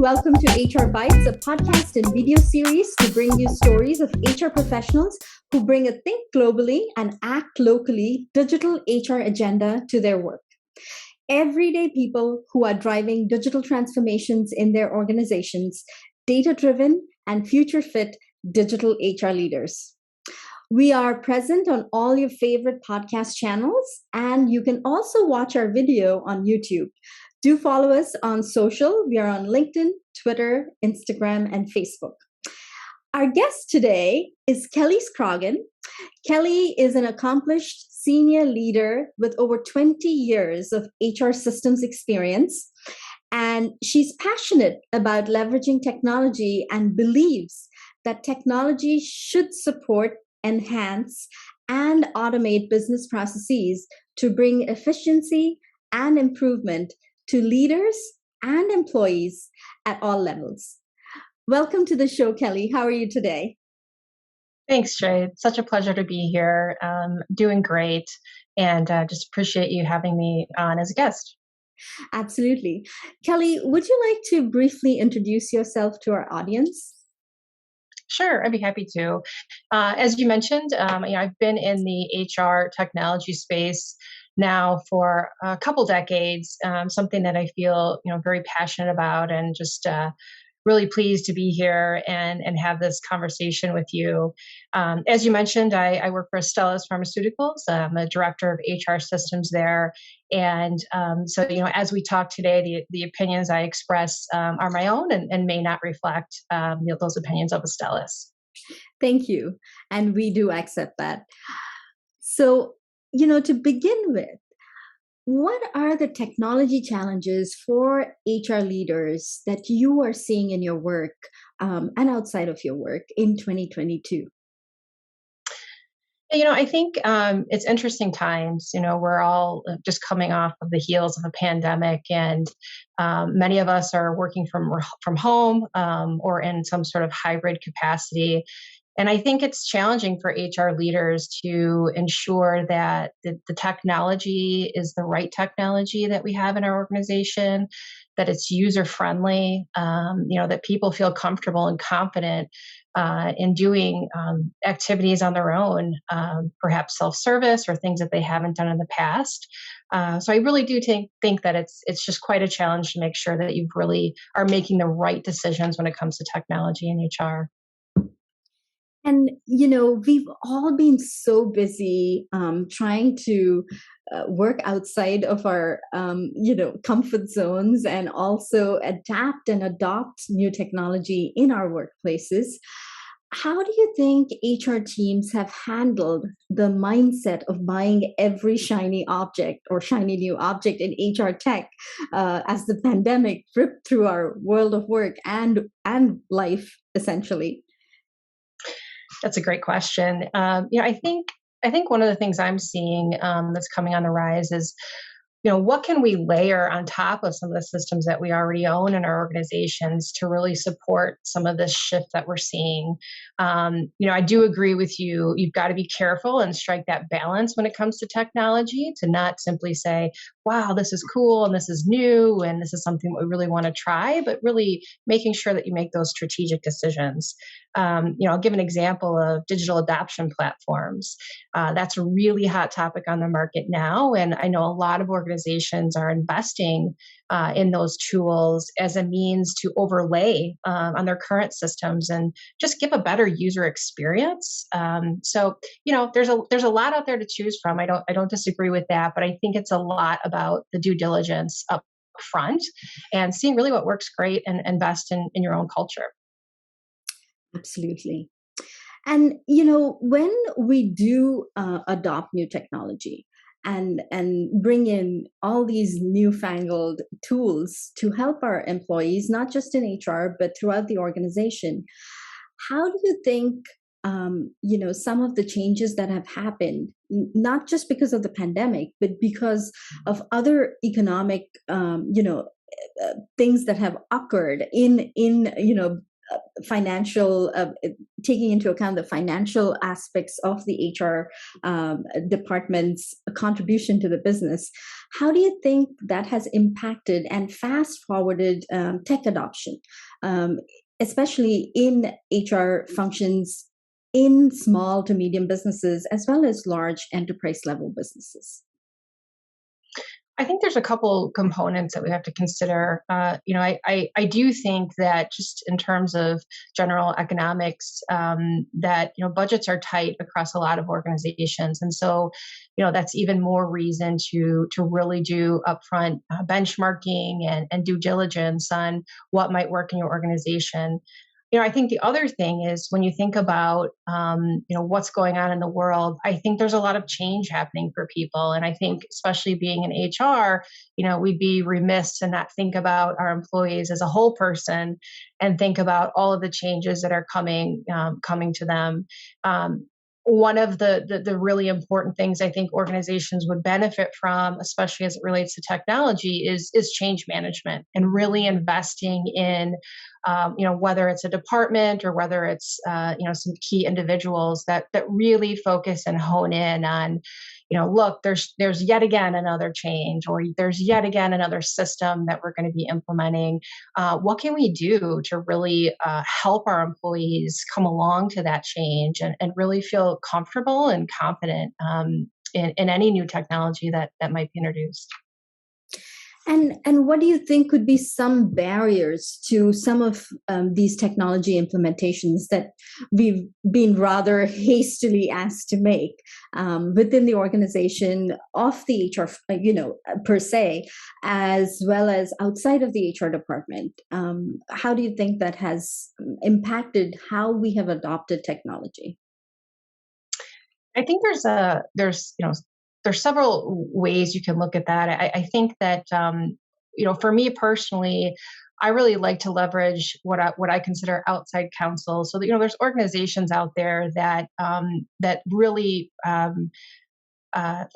Welcome to HR Bytes, a podcast and video series to bring you stories of HR professionals who bring a think globally and act locally digital HR agenda to their work. Everyday people who are driving digital transformations in their organizations, data-driven and future-fit digital HR leaders. We are present on all your favorite podcast channels, and you can also watch our video on YouTube. Do follow us on social. We are on LinkedIn, Twitter, Instagram, and Facebook. Our guest today is Kelli Scroggin. Kelli is an accomplished senior leader with over 20 years of HR systems experience, and she's passionate about leveraging technology and believes that technology should support, enhance, and automate business processes to bring efficiency and improvement to leaders and employees at all levels. Welcome to the show, Kelli. How are you today? Thanks, Jay. It's such a pleasure to be here. Doing great, and just appreciate you having me on as a guest. Absolutely. Kelli, would you like to briefly introduce yourself to our audience? Sure, I'd be happy to. As you mentioned, I've been in the HR technology space now for a couple decades, something that I feel very passionate about, and just really pleased to be here and have this conversation with you. As you mentioned, I work for Astellas Pharmaceuticals. I'm a director of HR systems there. And so, as we talk today, the opinions I express are my own and may not reflect those opinions of Astellas. Thank you. And we do accept that. So, to begin with, what are the technology challenges for HR leaders that you are seeing in your work and outside of your work in 2022? I think it's interesting times. We're all just coming off of the heels of a pandemic, and many of us are working from home or in some sort of hybrid capacity. And I think it's challenging for HR leaders to ensure that the technology is the right technology that we have in our organization, that it's user-friendly, that people feel comfortable and confident in doing activities on their own, perhaps self-service or things that they haven't done in the past. So I really do think that it's just quite a challenge to make sure that you really are making the right decisions when it comes to technology in HR. And, we've all been so busy trying to work outside of our, comfort zones and also adapt and adopt new technology in our workplaces. How do you think HR teams have handled the mindset of buying every shiny object or shiny new object in HR tech as the pandemic ripped through our world of work and life, essentially? That's a great question. I think one of the things I'm seeing that's coming on the rise is, what can we layer on top of some of the systems that we already own in our organizations to really support some of this shift that we're seeing? I do agree with you. You've got to be careful and strike that balance when it comes to technology, to not simply say, wow, this is cool and this is new and this is something we really want to try, but really making sure that you make those strategic decisions. I'll give an example of digital adoption platforms. That's a really hot topic on the market now. And I know a lot of organizations are investing in those tools as a means to overlay on their current systems and just give a better user experience. So there's a lot out there to choose from. I don't disagree with that, but I think it's a lot about the due diligence up front and seeing really what works great and invest in your own culture. Absolutely. And, when we do adopt new technology and bring in all these newfangled tools to help our employees, not just in HR, but throughout the organization, how do you think, some of the changes that have happened, not just because of the pandemic, but because of other economic, things that have occurred in financial, taking into account the financial aspects of the HR department's contribution to the business. How do you think that has impacted and fast forwarded tech adoption, especially in HR functions in small to medium businesses as well as large enterprise level businesses? I think there's a couple components that we have to consider. I do think that just in terms of general economics, that budgets are tight across a lot of organizations, and so that's even more reason to really do upfront benchmarking and due diligence on what might work in your organization. I think the other thing is when you think about, what's going on in the world, I think there's a lot of change happening for people. And I think especially being in HR, we'd be remiss to not think about our employees as a whole person and think about all of the changes that are coming to them. One of the really important things I think organizations would benefit from, especially as it relates to technology, is change management and really investing in, whether it's a department or whether it's some key individuals that really focus and hone in on, look, there's yet again another change, or there's yet again another system that we're going to be implementing. What can we do to really help our employees come along to that change and really feel comfortable and confident in any new technology that might be introduced? And what do you think could be some barriers to some of these technology implementations that we've been rather hastily asked to make within the organization of the HR, per se, as well as outside of the HR department? How do you think that has impacted how we have adopted technology? I think there's several ways you can look at that. I think that for me personally, I really like to leverage what I consider outside counsel. So that there's organizations out there that that really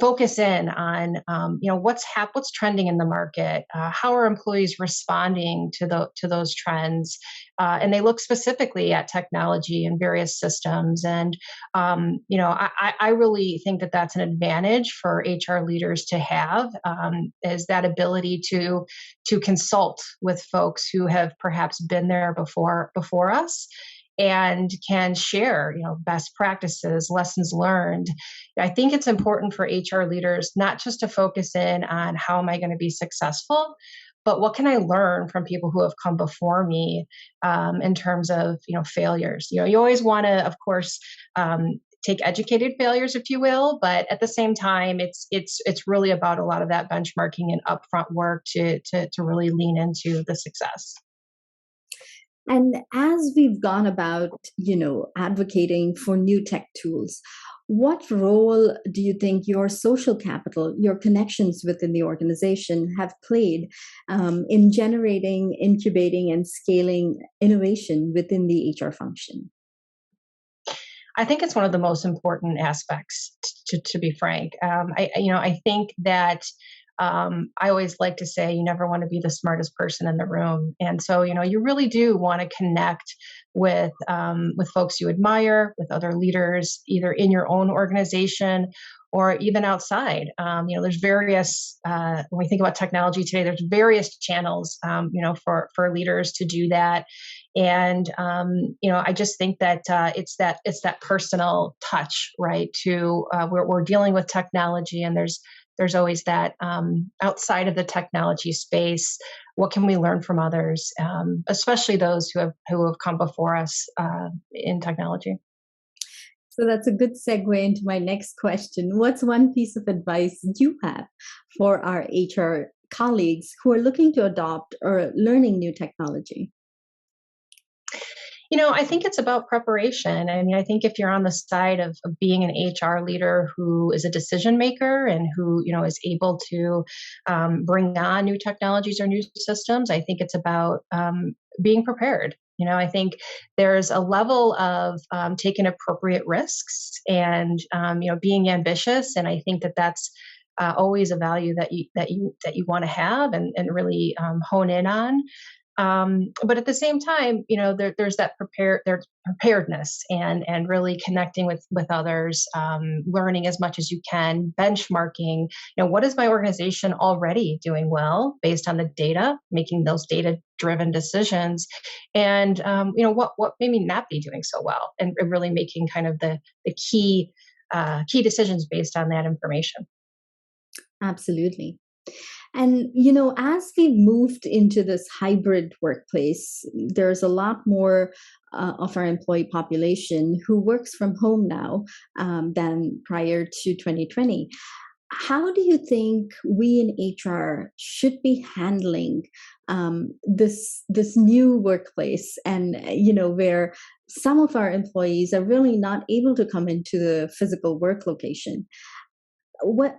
focus in on what's trending in the market, how are employees responding to those trends, and they look specifically at technology and various systems. And I really think that that's an advantage for HR leaders to have, is that ability to consult with folks who have perhaps been there before us, and can share, best practices, lessons learned. I think it's important for HR leaders not just to focus in on how am I going to be successful, but what can I learn from people who have come before me in terms of, failures. You always want to, of course, take educated failures, if you will, but at the same time, it's really about a lot of that benchmarking and upfront work to really lean into the success. And as we've gone about, advocating for new tech tools, what role do you think your social capital, your connections within the organization have played in generating, incubating, and scaling innovation within the HR function? I think it's one of the most important aspects, to be frank. I think that I always like to say you never want to be the smartest person in the room, and so you really do want to connect with folks you admire, with other leaders, either in your own organization or even outside. There's various when we think about technology today, there's various channels, for leaders to do that. And I just think that it's that personal touch, right? We're dealing with technology, and there's always that outside of the technology space. What can we learn from others, especially those who have come before us in technology? So that's a good segue into my next question. What's one piece of advice you have for our HR colleagues who are looking to adopt or learning new technology? I think it's about preparation. I mean, I think if you're on the side of being an HR leader who is a decision maker and who, is able to bring on new technologies or new systems, I think it's about being prepared. I think there's a level of taking appropriate risks and, being ambitious. And I think that that's always a value that you want to have and really hone in on. But at the same time, there's that preparedness and really connecting with others, learning as much as you can, benchmarking. What is my organization already doing well based on the data, making those data driven decisions, and what maybe not be doing so well, and really making kind of the key decisions based on that information. Absolutely. And, as we've moved into this hybrid workplace, there's a lot more of our employee population who works from home now than prior to 2020. How do you think we in HR should be handling this new workplace, and where some of our employees are really not able to come into the physical work location? What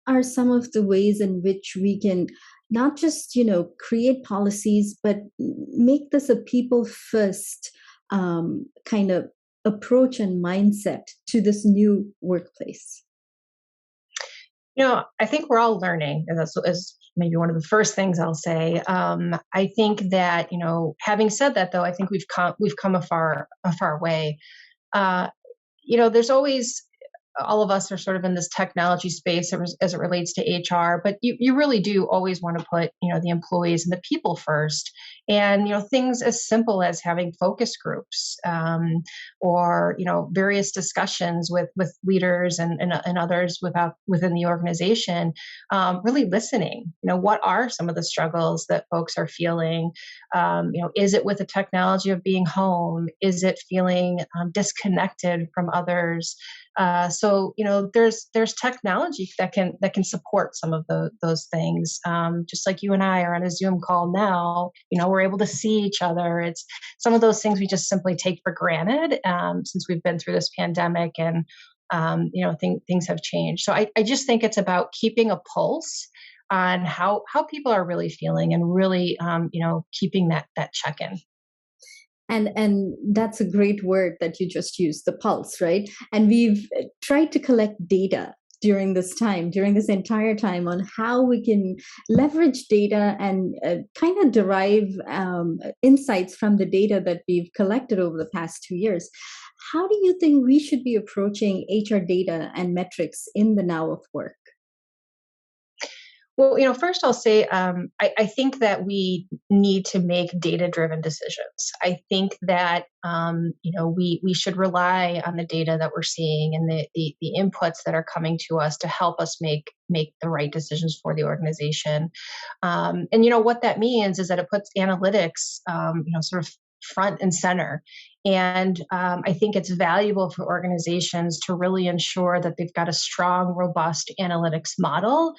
are some of the ways in which we can not just create policies, but make this a people first kind of approach and mindset to this new workplace? I think we're all learning, and that's is maybe one of the first things I'll say. I think that, having said that, though, I think we've come a far way. Uh, there's always, all of us are sort of in this technology space as it relates to HR, but you really do always want to put, the employees and the people first. And, things as simple as having focus groups, or, various discussions with leaders and others within the organization, really listening. What are some of the struggles that folks are feeling? Is it with the technology of being home? Is it feeling disconnected from others? So there's technology that can support some of those things. Just like you and I are on a Zoom call now, we're able to see each other. It's some of those things we just simply take for granted, since we've been through this pandemic, and things have changed. So I just think it's about keeping a pulse on how people are really feeling, and really keeping that check in. And that's a great word that you just used, the pulse, right? And we've tried to collect data during this entire time, on how we can leverage data and kind of derive insights from the data that we've collected over the past 2 years. How do you think we should be approaching HR data and metrics in the now of work? Well, first I'll say, I think that we need to make data-driven decisions. I think that we should rely on the data that we're seeing, and the inputs that are coming to us to help us make the right decisions for the organization. And what that means is that it puts analytics, sort of front and center. And I think it's valuable for organizations to really ensure that they've got a strong, robust analytics model,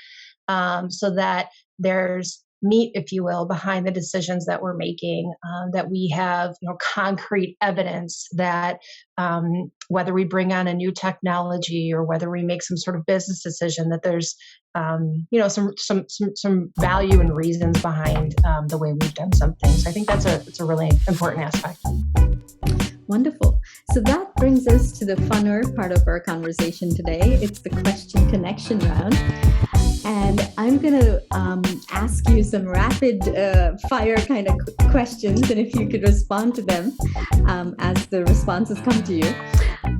so that there's meat, if you will, behind the decisions that we're making, that we have, concrete evidence that, whether we bring on a new technology or whether we make some sort of business decision, that there's, some value and reasons behind the way we've done some things. I think it's a really important aspect. Wonderful. So that brings us to the funner part of our conversation today. It's the question connection round. And I'm going to ask you some rapid fire kind of questions, and if you could respond to them as the responses come to you.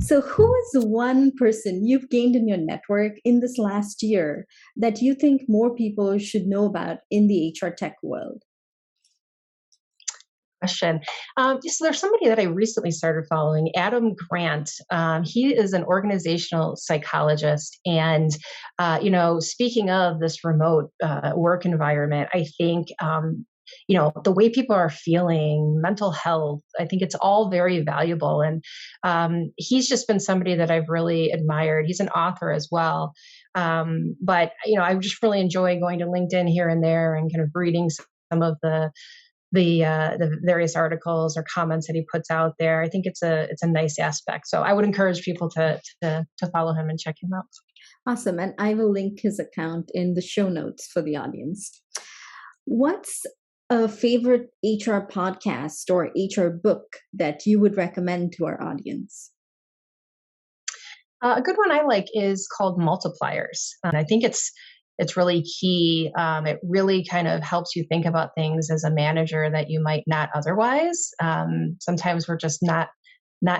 So, who is one person you've gained in your network in this last year that you think more people should know about in the HR tech world? Question. So there's somebody that I recently started following, Adam Grant. He is an organizational psychologist, and speaking of this remote work environment, I think the way people are feeling, mental health, I think it's all very valuable. And he's just been somebody that I've really admired. He's an author as well. But I just really enjoy going to LinkedIn here and there and kind of reading some of the various articles or comments that he puts out there. I think it's a nice aspect. So I would encourage people to follow him and check him out. Awesome. And I will link his account in the show notes for the audience. What's a favorite HR podcast or HR book that you would recommend to our audience? A good one I like is called Multipliers. And I think it's it's really key. It really kind of helps you think about things as a manager that you might not otherwise. Sometimes we're just not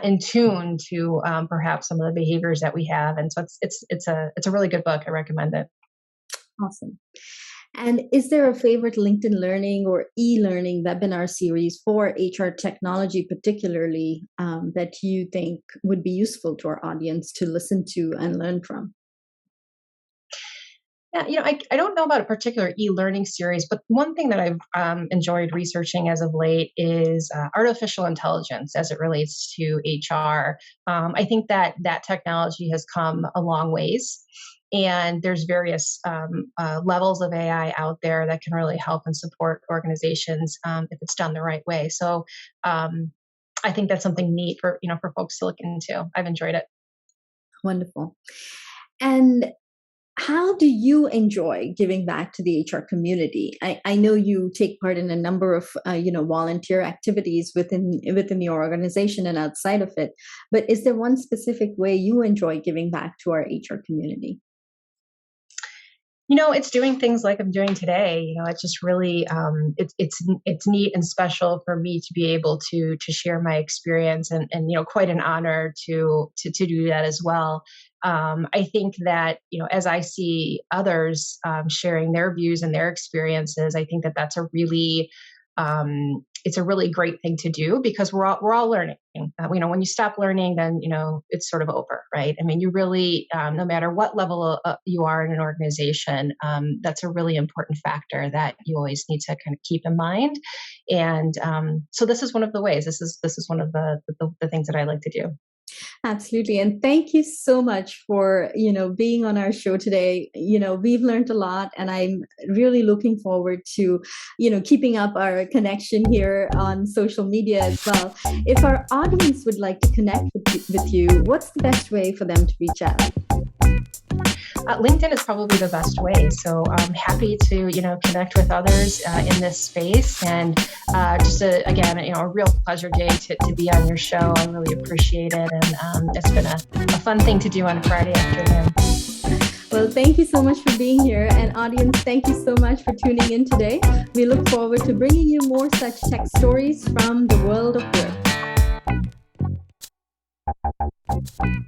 in tune to perhaps some of the behaviors that we have, and so it's a really good book. I recommend it. Awesome. And is there a favorite LinkedIn Learning or e-learning webinar series for HR technology, particularly, that you think would be useful to our audience to listen to and learn from? Yeah, I don't know about a particular e-learning series, but one thing that I've enjoyed researching as of late is artificial intelligence as it relates to HR. I think that technology has come a long ways, and there's various levels of AI out there that can really help and support organizations if it's done the right way. So I think that's something neat for folks to look into. I've enjoyed it. Wonderful. And how do you enjoy giving back to the HR community? I know you take part in a number of volunteer activities within your organization and outside of it. But is there one specific way you enjoy giving back to our HR community? It's doing things like I'm doing today. It's just really it's neat and special for me to be able to share my experience, and quite an honor to do that as well. I think that as I see others sharing their views and their experiences, I think that that's a really it's a really great thing to do, because we're all learning. When you stop learning, then it's sort of over, right? I mean, you really, no matter what level you are in an organization, that's a really important factor that you always need to kind of keep in mind. And so this is one of the ways. This is one of the things that I like to do. Absolutely. And thank you so much for, being on our show today. We've learned a lot, and I'm really looking forward to, keeping up our connection here on social media as well. If our audience would like to connect with you, what's the best way for them to reach out? LinkedIn is probably the best way. So I'm happy to, connect with others in this space. And again, a real pleasure, Jay, to be on your show. I really appreciate it. And it's been a fun thing to do on a Friday afternoon. Well, thank you so much for being here. And audience, thank you so much for tuning in today. We look forward to bringing you more such tech stories from the world of work.